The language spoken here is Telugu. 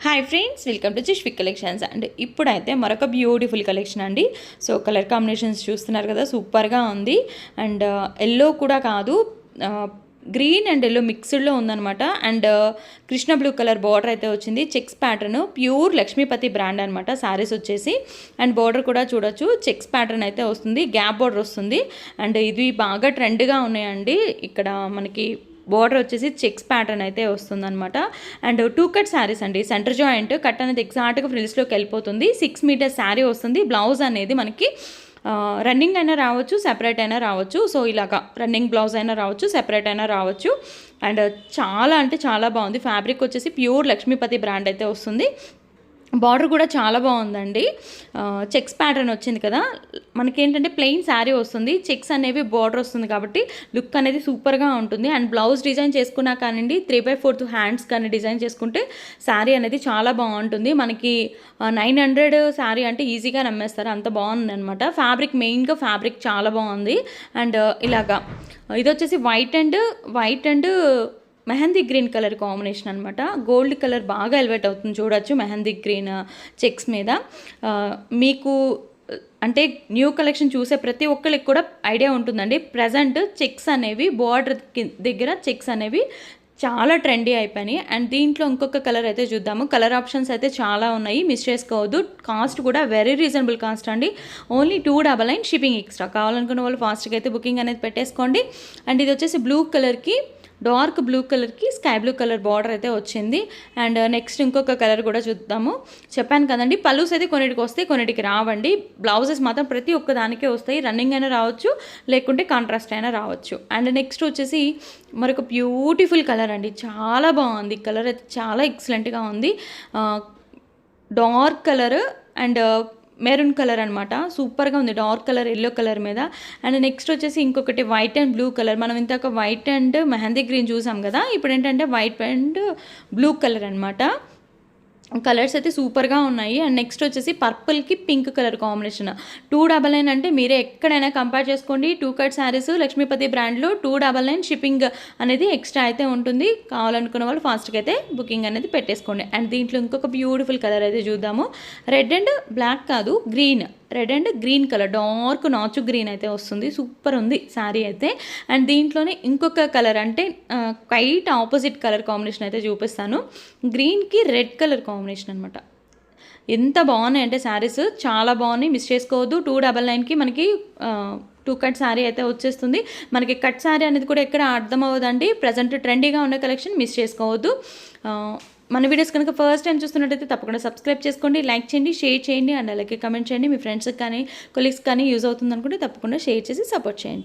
Hi friends, welcome to Jishvik collections. And ఇప్పుడైతే మరొక బ్యూటిఫుల్ కలెక్షన్ అండి. సో కలర్ కాంబినేషన్స్ చూస్తున్నారు కదా, సూపర్గా ఉంది. అండ్ ఎల్లో కూడా కాదు, గ్రీన్ అండ్ ఎల్లో మిక్స్డ్లో ఉందనమాట. And Krishna blue colour border అయితే వచ్చింది. Checks pattern, pure Lakshmipati brand అనమాట శారీస్ వచ్చేసి. అండ్ బార్డర్ కూడా చూడొచ్చు, చెక్స్ ప్యాటర్న్ అయితే వస్తుంది, గ్యాప్ బార్డర్ వస్తుంది. అండ్ ఇది బాగా ట్రెండ్గా ఉన్నాయండి. ఇక్కడ మనకి బార్డర్ వచ్చేసి చెక్స్ ప్యాటర్న్ అయితే వస్తుందన్నమాట. అండ్ 2 కట్ శారీస్ అండి. సెంటర్ జాయింట్ కట్ అనేది ఎగ్జాక్ట్గా ఫ్రిల్స్లోకి వెళ్ళిపోతుంది. 6 మీటర్స్ శారీ వస్తుంది. బ్లౌజ్ అనేది మనకి రన్నింగ్ అయినా రావచ్చు, సెపరేట్ అయినా రావచ్చు. సో ఇలాగా రన్నింగ్ బ్లౌజ్ అయినా రావచ్చు, సెపరేట్ అయినా రావచ్చు. అండ్ చాలా అంటే చాలా బాగుంది. ఫ్యాబ్రిక్ వచ్చేసి ప్యూర్ లక్ష్మీపతి బ్రాండ్ అయితే వస్తుంది. బార్డర్ కూడా చాలా బాగుందండి. చెక్స్ ప్యాటర్న్ వచ్చింది కదా, మనకేంటంటే ప్లెయిన్ శారీ వస్తుంది, చెక్స్ అనేవి బార్డర్ వస్తుంది కాబట్టి లుక్ అనేది సూపర్గా ఉంటుంది. అండ్ బ్లౌజ్ డిజైన్ చేసుకున్నా కానివ్వండి, 3/4 హ్యాండ్స్ కానీ డిజైన్ చేసుకుంటే శారీ అనేది చాలా బాగుంటుంది. మనకి 900 శారీ అంటే ఈజీగా నమ్మేస్తారు, అంత బాగుంది అనమాట. ఫ్యాబ్రిక్ మెయిన్గా ఫ్యాబ్రిక్ చాలా బాగుంది. అండ్ ఇలాగా ఇది వచ్చేసి white and mehndi green colour combination అనమాట. గోల్డ్ కలర్ బాగా ఎలివేట్ అవుతుంది, చూడొచ్చు మెహందీ గ్రీన్ చెక్స్ మీద. మీకు అంటే న్యూ కలెక్షన్ చూసే ప్రతి ఒక్కరికి కూడా ఐడియా ఉంటుందండి. ప్రజెంట్ చెక్స్ అనేవి బార్డర్ దగ్గర చెక్స్ అనేవి చాలా ట్రెండీ అయిపోయినాయి. అండ్ దీంట్లో ఇంకొక కలర్ అయితే చూద్దాము. కలర్ ఆప్షన్స్ అయితే చాలా ఉన్నాయి, మిస్ చేసుకోవద్దు. కాస్ట్ కూడా వెరీ రీజనబుల్ కాస్ట్ అండి. Only 299 shipping extra. కావాలనుకున్న వాళ్ళు ఫాస్ట్గా అయితే బుకింగ్ అనేది పెట్టేసుకోండి. అండ్ ఇది వచ్చేసి బ్లూ కలర్కి, డార్క్ బ్లూ కలర్కి స్కై బ్లూ కలర్ బార్డర్ అయితే వచ్చింది. అండ్ నెక్స్ట్ ఇంకొక కలర్ కూడా చూద్దాము. చెప్పాను కదండి, పల్లూస్ అయితే కొన్నిటికి వస్తాయి, కొన్నిటికి రావండి. బ్లౌజెస్ మాత్రం ప్రతి ఒక్క దానికే వస్తాయి. రన్నింగ్ అయినా రావచ్చు, లేకుంటే కాంట్రాస్ట్ అయినా రావచ్చు. అండ్ నెక్స్ట్ వచ్చేసి మరొక బ్యూటిఫుల్ కలర్ అండి. చాలా బాగుంది కలర్ అయితే, చాలా ఎక్సలెంట్గా ఉంది. Dark colour and maroon colour అనమాట. సూపర్గా ఉంది, డార్క్ కలర్ ఎల్లో కలర్ మీద. అండ్ నెక్స్ట్ వచ్చేసి ఇంకొకటి వైట్ అండ్ బ్లూ కలర్. మనం ఇంతక వైట్ అండ్ మెహందీ గ్రీన్ చూసాం కదా, ఇప్పుడు ఏంటంటే వైట్ అండ్ బ్లూ కలర్ అనమాట. కలర్స్ అయితే సూపర్గా ఉన్నాయి. అండ్ నెక్స్ట్ వచ్చేసి పర్పుల్కి పింక్ కలర్ కాంబినేషన్. 299 అంటే మీరే ఎక్కడైనా కంపేర్ చేసుకోండి. 2 కట్ శారీస్ లక్ష్మీపతి బ్రాండ్లో 299 షిప్పింగ్ అనేది ఎక్స్ట్రా అయితే ఉంటుంది. కావాలనుకున్న వాళ్ళు ఫాస్ట్గా అయితే బుకింగ్ అనేది పెట్టేసుకోండి. అండ్ దీంట్లో ఇంకొక బ్యూటిఫుల్ కలర్ అయితే చూద్దాము. రెడ్ అండ్ బ్లాక్ కాదు, green, red and green colour, dark నాచు గ్రీన్ అయితే వస్తుంది. సూపర్ ఉంది శారీ అయితే. అండ్ దీంట్లోనే ఇంకొక కలర్ అంటే క్వైట్ ఆపోజిట్ కలర్ కాంబినేషన్ అయితే చూపిస్తాను. గ్రీన్కి రెడ్ కలర్ కాంబినేషన్ అనమాట. ఎంత బాగున్నాయి అంటే శారీస్ చాలా బాగున్నాయి, మిస్ చేసుకోవద్దు. 299కి మనకి 2 కట్ శారీ అయితే వచ్చేస్తుంది. మనకి కట్ శారీ అనేది కూడా ఎక్కడ అర్థం అవ్వదండి. ప్రజెంట్ ట్రెండీగా ఉన్న కలెక్షన్ మిస్ చేసుకోవద్దు. మన వీడియోస్ కనుక ఫస్ట్ టైం చూస్తున్నట్టయితే తప్పకుండా సబ్స్క్రైబ్ చేసుకోండి, లైక్ చేయండి, షేర్ చేయండి. అండ్ అలాగే కమెంట్ చేయండి. మీ ఫ్రెండ్స్కి కానీ కొలీగ్స్ కానీ యూజ్ అవుతుంది అనుకుంటే తప్పకుండా షేర్ చేసి సపోర్ట్ చేయండి.